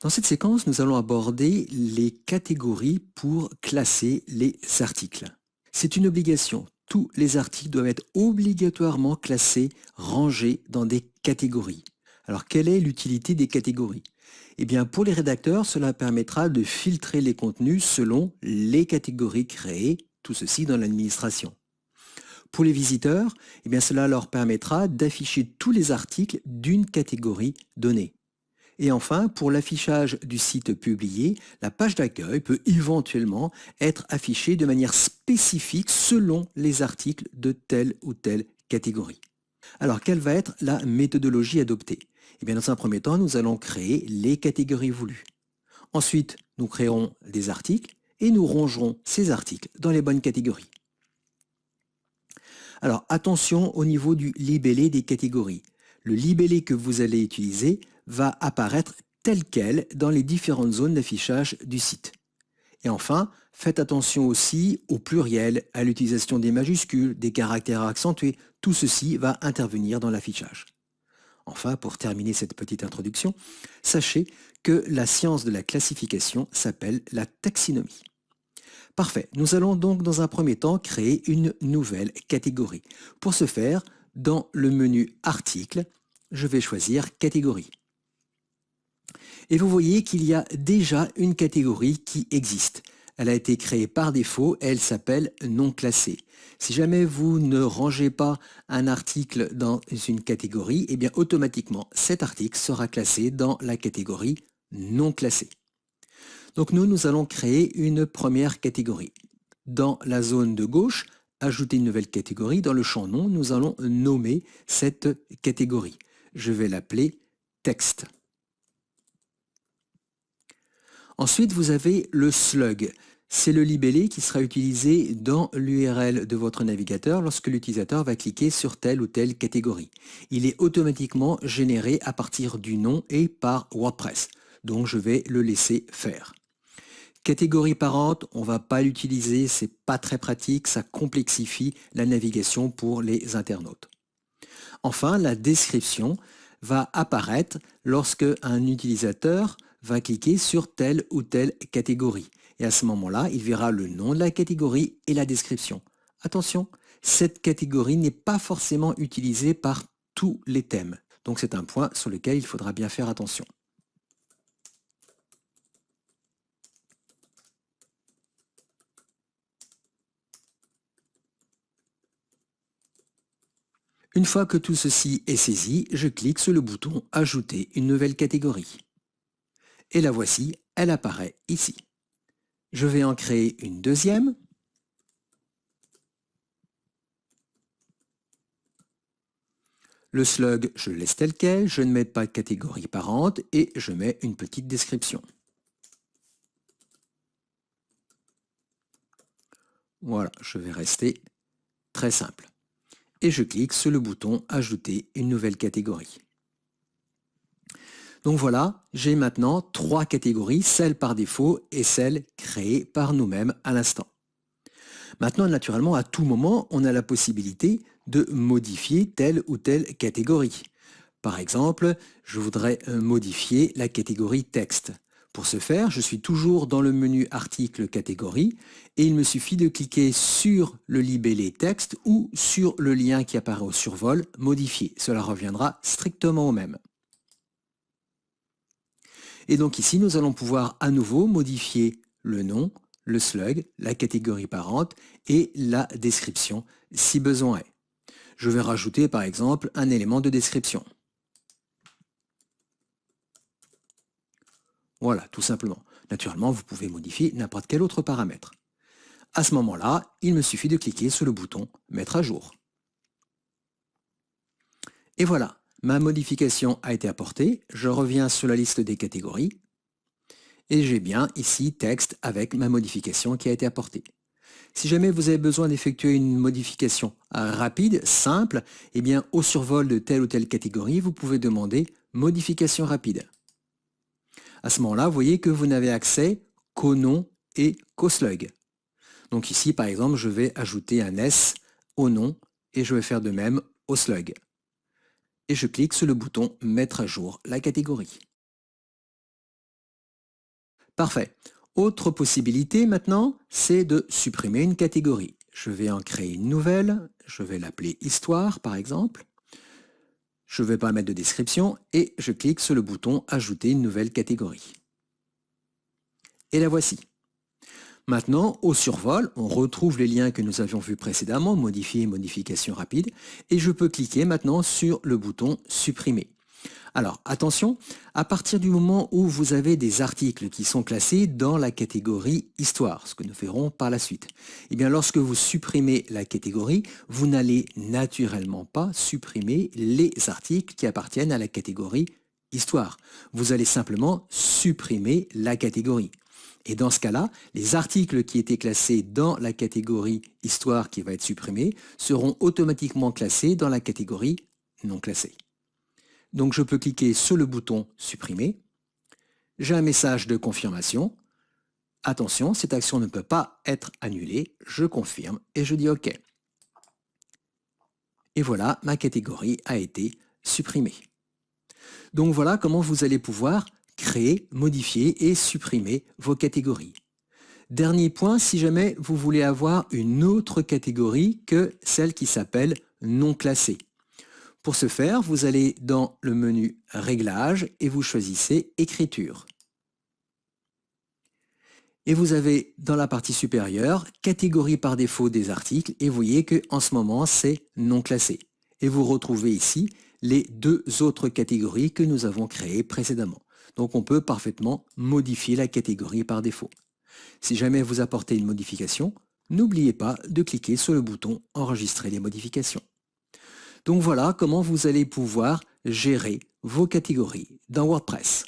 Dans cette séquence, nous allons aborder les catégories pour classer les articles. C'est une obligation. Tous les articles doivent être obligatoirement classés, rangés dans des catégories. Alors, quelle est l'utilité des catégories? Eh bien, pour les rédacteurs, cela permettra de filtrer les contenus selon les catégories créées, tout ceci dans l'administration. Pour les visiteurs, eh bien, cela leur permettra d'afficher tous les articles d'une catégorie donnée. Et enfin, pour l'affichage du site publié, la page d'accueil peut éventuellement être affichée de manière spécifique selon les articles de telle ou telle catégorie. Alors, quelle va être la méthodologie adoptée? Eh bien, dans un premier temps, nous allons créer les catégories voulues. Ensuite, nous créerons des articles et nous rangerons ces articles dans les bonnes catégories. Alors, attention au niveau du libellé des catégories. Le libellé que vous allez utiliser va apparaître tel quel dans les différentes zones d'affichage du site. Et enfin, faites attention aussi au pluriel, à l'utilisation des majuscules, des caractères accentués. Tout ceci va intervenir dans l'affichage. Enfin, pour terminer cette petite introduction, sachez que la science de la classification s'appelle la taxinomie. Parfait, nous allons donc dans un premier temps créer une nouvelle catégorie. Pour ce faire, dans le menu Article, je vais choisir Catégorie. Et vous voyez qu'il y a déjà une catégorie qui existe. Elle a été créée par défaut et elle s'appelle non classé. Si jamais vous ne rangez pas un article dans une catégorie, eh bien automatiquement cet article sera classé dans la catégorie non classé. Donc nous allons créer une première catégorie. Dans la zone de gauche, ajouter une nouvelle catégorie. Dans le champ nom, nous allons nommer cette catégorie. Je vais l'appeler texte. Ensuite, vous avez le slug. C'est le libellé qui sera utilisé dans l'URL de votre navigateur lorsque l'utilisateur va cliquer sur telle ou telle catégorie. Il est automatiquement généré à partir du nom et par WordPress. Donc je vais le laisser faire. Catégorie parente, on ne va pas l'utiliser, c'est pas très pratique, ça complexifie la navigation pour les internautes. Enfin, la description va apparaître lorsque un utilisateur va cliquer sur telle ou telle catégorie. Et à ce moment-là, il verra le nom de la catégorie et la description. Attention, cette catégorie n'est pas forcément utilisée par tous les thèmes. Donc c'est un point sur lequel il faudra bien faire attention. Une fois que tout ceci est saisi, je clique sur le bouton « Ajouter une nouvelle catégorie ». Et la voici, elle apparaît ici. Je vais en créer une deuxième. Le slug, je le laisse tel quel, je ne mets pas de catégorie parente et je mets une petite description. Voilà, je vais rester très simple. Et je clique sur le bouton « Ajouter une nouvelle catégorie ». Donc voilà, j'ai maintenant 3 catégories, celle par défaut et celle créée par nous-mêmes à l'instant. Maintenant, naturellement, à tout moment, on a la possibilité de modifier telle ou telle catégorie. Par exemple, je voudrais modifier la catégorie texte. Pour ce faire, je suis toujours dans le menu Article catégorie et il me suffit de cliquer sur le libellé texte ou sur le lien qui apparaît au survol Modifier. Cela reviendra strictement au même. Et donc ici, nous allons pouvoir à nouveau modifier le nom, le slug, la catégorie parente et la description si besoin est. Je vais rajouter par exemple un élément de description. Voilà, tout simplement. Naturellement, vous pouvez modifier n'importe quel autre paramètre. À ce moment-là, il me suffit de cliquer sur le bouton « Mettre à jour ». Et voilà, ma modification a été apportée. Je reviens sur la liste des catégories. Et j'ai bien ici texte avec ma modification qui a été apportée. Si jamais vous avez besoin d'effectuer une modification rapide, simple, eh bien au survol de telle ou telle catégorie, vous pouvez demander modification rapide. À ce moment-là, vous voyez que vous n'avez accès qu'au nom et qu'au slug. Donc ici, par exemple, je vais ajouter un S au nom et je vais faire de même au slug. Et je clique sur le bouton Mettre à jour la catégorie. Parfait. Autre possibilité maintenant, c'est de supprimer une catégorie. Je vais en créer une nouvelle, je vais l'appeler Histoire par exemple. Je ne vais pas mettre de description et je clique sur le bouton Ajouter une nouvelle catégorie. Et la voici. Maintenant, au survol, on retrouve les liens que nous avions vus précédemment, modifier, modification rapide, et je peux cliquer maintenant sur le bouton Supprimer. Alors attention, à partir du moment où vous avez des articles qui sont classés dans la catégorie Histoire, ce que nous verrons par la suite, eh bien lorsque vous supprimez la catégorie, vous n'allez naturellement pas supprimer les articles qui appartiennent à la catégorie Histoire. Vous allez simplement supprimer la catégorie. Et dans ce cas-là, les articles qui étaient classés dans la catégorie Histoire qui va être supprimée seront automatiquement classés dans la catégorie Non classée. Donc je peux cliquer sur le bouton Supprimer. J'ai un message de confirmation. Attention, cette action ne peut pas être annulée. Je confirme et je dis OK. Et voilà, ma catégorie a été supprimée. Donc voilà comment vous allez pouvoir créer, modifier et supprimer vos catégories. Dernier point, si jamais vous voulez avoir une autre catégorie que celle qui s'appelle Non classée. Pour ce faire, vous allez dans le menu Réglages et vous choisissez Écriture. Et vous avez dans la partie supérieure Catégorie par défaut des articles et vous voyez qu'en ce moment c'est Non classé. Et vous retrouvez ici les deux autres catégories que nous avons créées précédemment. Donc on peut parfaitement modifier la catégorie par défaut. Si jamais vous apportez une modification, n'oubliez pas de cliquer sur le bouton Enregistrer les modifications. Donc voilà comment vous allez pouvoir gérer vos catégories dans WordPress.